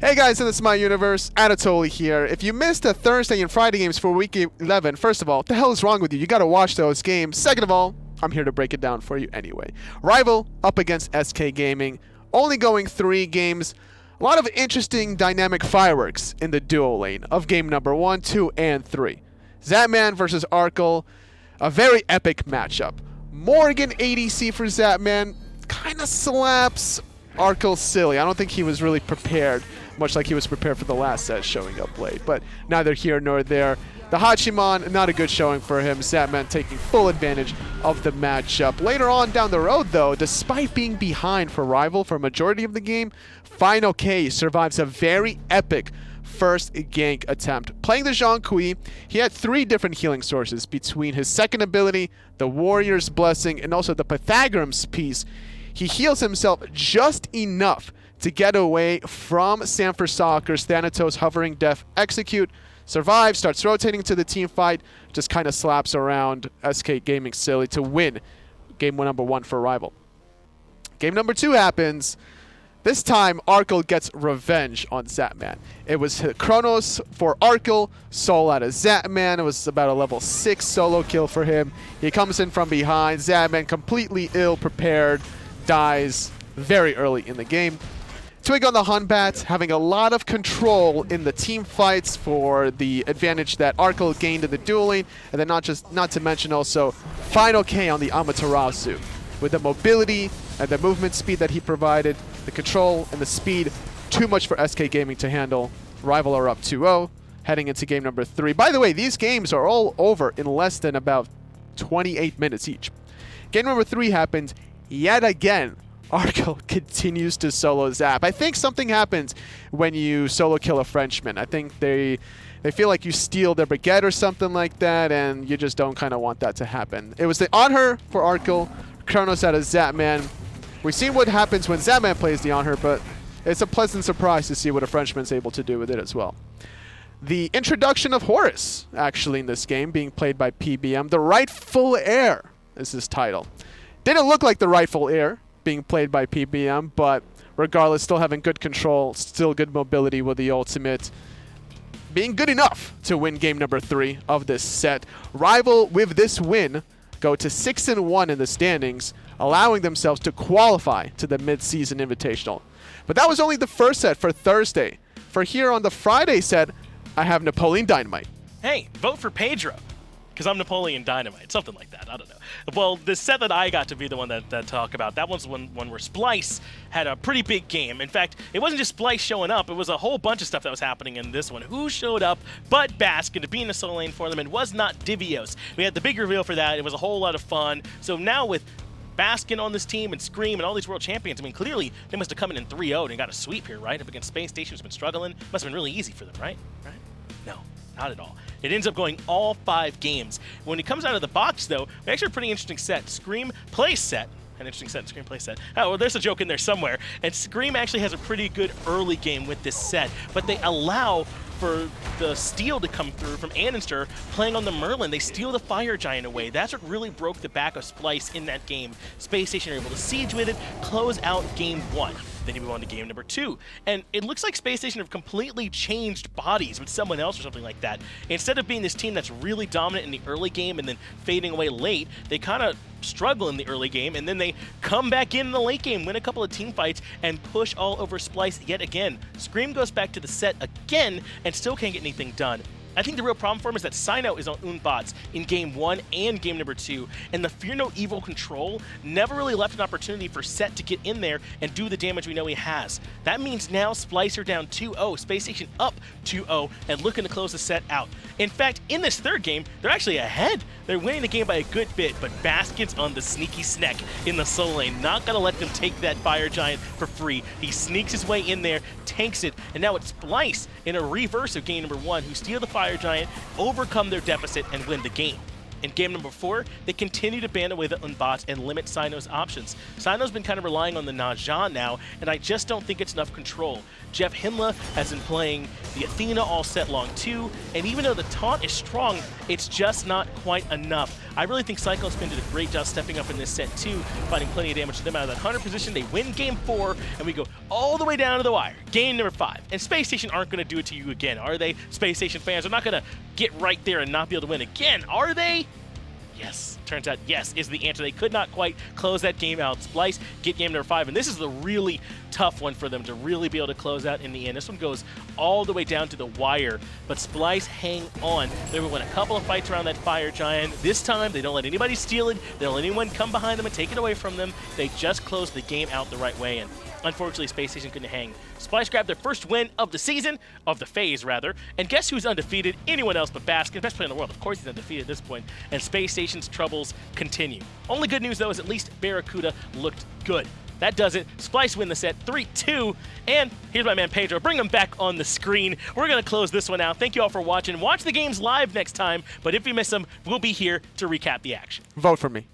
Hey guys in the SMITE universe, Anatoliy here. If you missed the Thursday and Friday games for Week 11, first of all, what the hell is wrong with you? You gotta watch those games. Second of all, I'm here to break it down for you anyway. Rival up against SK Gaming, only going 3 games. A lot of interesting dynamic fireworks in the duo lane of game number 1, 2, and 3. Zapman versus Arkle, a very epic matchup. Morgan ADC for Zapman kind of slaps Arkle silly. I don't think he was really prepared, much like he was prepared for the last set showing up late, but neither here nor there. The Hachiman, not a good showing for him. Zapman taking full advantage of the matchup. Later on down the road, though, despite being behind for Rival for a majority of the game, Final K survives a very epic first gank attempt. Playing the Zhang Kui, he had 3 different healing sources between his second ability, the Warrior's Blessing, and also the Pythagorum's piece. He heals himself just enough to get away from Sanford Soccer's Thanatos hovering death execute, survives, starts rotating to the team fight, just kind of slaps around SK Gaming silly to win game number 1 for Rival. Game number 2 happens. This time, Arkle gets revenge on Zapman. It was Chronos for Arkle, soul out of Zapman. It was about a level 6 solo kill for him. He comes in from behind. Zapman completely ill-prepared, dies very early in the game. Twig on the Hunbat, having a lot of control in the team fights for the advantage that Arkle gained in the duel lane, and then not to mention also Final K on the Amaterasu. With the mobility and the movement speed that he provided, the control and the speed, too much for SK Gaming to handle. Rival are up 2-0, heading into game number 3. By the way, these games are all over in less than about 28 minutes each. Game number 3 happened yet again. Arkle continues to solo zap. I think something happens when you solo kill a Frenchman. I think they feel like you steal their baguette or something like that, and you just don't kind of want that to happen. It was the on her for Arkle, Kronos out of Zapman. We've seen what happens when Zapman plays the on her, but it's a pleasant surprise to see what a Frenchman's able to do with it as well. The introduction of Horus, actually, in this game, being played by PBM. The Rightful Heir is his title. Didn't look like the Rightful Heir being played by PBM, but regardless, still having good control, still good mobility with the ultimate, being good enough to win game number 3 of this set. Rival, with this win, go to 6-1 in the standings, allowing themselves to qualify to the mid-season invitational. But that was only the first set for Thursday. For here on the Friday set, I have Napoleon Dynamite. Hey, vote for Pedro, because I'm Napoleon Dynamite, something like that, I don't know. Well, the set that I got to be the one that talk about, that one's one where Splice had a pretty big game. In fact, it wasn't just Splice showing up, it was a whole bunch of stuff that was happening in this one. Who showed up but Baskin to be in the solo lane for them, and was not Divios. We had the big reveal for that, it was a whole lot of fun. So now with Baskin on this team and Scream and all these world champions, I mean, clearly they must have come in 3-0 and got a sweep here, right? Up against Space Station, who's been struggling. Must have been really easy for them, right? No, not at all. It ends up going all 5 games. When it comes out of the box, though, we actually have a pretty interesting set. Scream play set. An interesting set, Scream play set. Oh, well, there's a joke in there somewhere. And Scream actually has a pretty good early game with this set, but they allow for the steal to come through from Annenster playing on the Merlin. They steal the Fire Giant away. That's what really broke the back of Splice in that game. Space Station are able to siege with it, close out game 1. Then you move on to game number 2. And it looks like Space Station have completely changed bodies with someone else or something like that. Instead of being this team that's really dominant in the early game and then fading away late, they kind of struggle in the early game, and then they come back in the late game, win a couple of team fights, and push all over Splice yet again. Scream goes back to the set again and still can't get anything done. I think the real problem for him is that Sino is on Unbots in game 1 and game number 2, and the Fear No Evil control never really left an opportunity for Set to get in there and do the damage we know he has. That means now Splicer down 2-0, Space Station up 2-0, and looking to close the set out. In fact, in this third game, they're actually ahead. They're winning the game by a good bit, but Baskin's on the sneaky snack in the solo lane. Not gonna let them take that Fire Giant for free. He sneaks his way in there, tanks it, and now it's Splice in a reverse of game number 1, who steal the Fire Giant, overcome their deficit, and win the game. In game number 4, they continue to ban away the Unbots and limit Sino's options. Sino's been kind of relying on the Najan now, and I just don't think it's enough control. Jeff Himla has been playing the Athena all set long too, and even though the taunt is strong, it's just not quite enough. I really think Cyclone Spin did a great job stepping up in this set too, finding plenty of damage to them out of that Hunter position. They win game 4, and we go all the way down to the wire. Game number 5. And Space Station aren't going to do it to you again, are they? Space Station fans are not going to get right there and not be able to win again, are they? Yes. Turns out yes is the answer. They could not quite close that game out. Splice get game number 5, and this is the really tough one for them to really be able to close out in the end. This one goes all the way down to the wire, but Splice hang on. They will win a couple of fights around that Fire Giant. This time, they don't let anybody steal it. They don't let anyone come behind them and take it away from them. They just close the game out the right way, and unfortunately, Space Station couldn't hang. Splice grabbed their first win of the season, of the phase rather, and guess who's undefeated? Anyone else but Baskin, best player in the world. Of course he's undefeated at this point, and Space Station's troubles continue. Only good news though is at least Barracuda looked good. That does it. Splice win the set 3-2, and here's my man Pedro. Bring him back on the screen. We're going to close this one out. Thank you all for watching. Watch the games live next time, but if you miss them, we'll be here to recap the action. Vote for me.